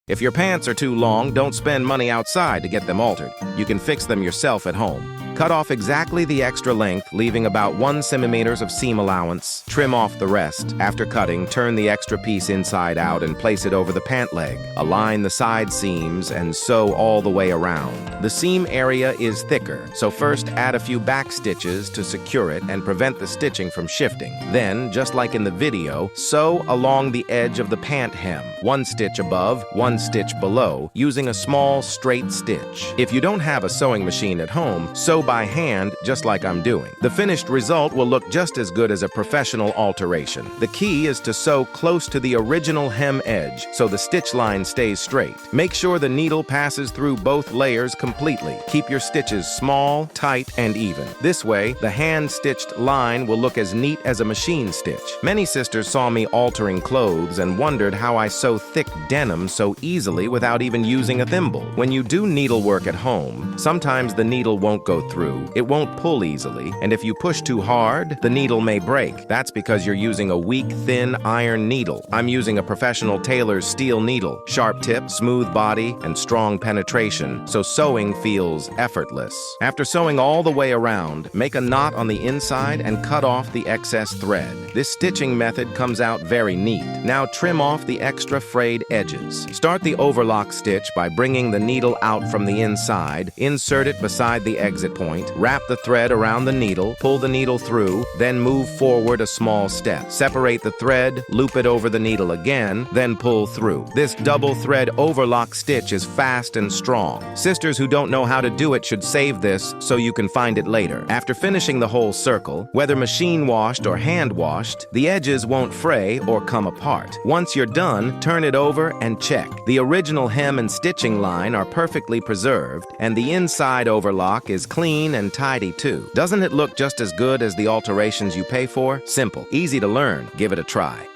If your pants are too long, don't spend money outside to get them altered. You can fix them yourself at home. Cut off exactly the extra length, leaving about 1 centimeter of seam allowance. Trim off the rest. After cutting, turn the extra piece inside out and place it over the pant leg. Align the side seams and sew all the way around. The seam area is thicker, so first add a few back stitches to secure it and prevent the stitching from shifting. Then, just like in the video, sew along the edge of the pant hem, 1 stitch above, 1 stitch below, using a small straight stitch. If you don't have a sewing machine at home, sew by hand, just like I'm doing. The finished result will look just as good as a professional alteration. The key is to sew close to the original hem edge so the stitch line stays straight. Make sure the needle passes through both layers completely. Keep your stitches small, tight, and even. This way, the hand-stitched line will look as neat as a machine stitch. Many sisters saw me altering clothes and wondered how I sew thick denim so easily without even using a thimble. When you do needlework at home, sometimes the needle won't go through. It won't pull easily, and if you push too hard, the needle may break. That's because you're using a weak, thin iron needle. I'm using a professional tailor's steel needle. Sharp tip, smooth body, and strong penetration, so sewing feels effortless. After sewing all the way around, make a knot on the inside and cut off the excess thread. This stitching method comes out very neat. Now trim off the extra frayed edges. Start the overlock stitch by bringing the needle out from the inside, insert it beside the exit point, wrap the thread around the needle, pull the needle through, then move forward a small step. Separate the thread, loop it over the needle again, then pull through. This double thread overlock stitch is fast and strong. Sisters who don't know how to do it should save this so you can find it later. After finishing the whole circle, whether machine washed or hand washed, the edges won't fray or come apart. Once you're done, turn it over and check. The original hem and stitching line are perfectly preserved, and the inside overlock is clean and tidy too. Doesn't it look just as good as the alterations you pay for? Simple, easy to learn. Give it a try.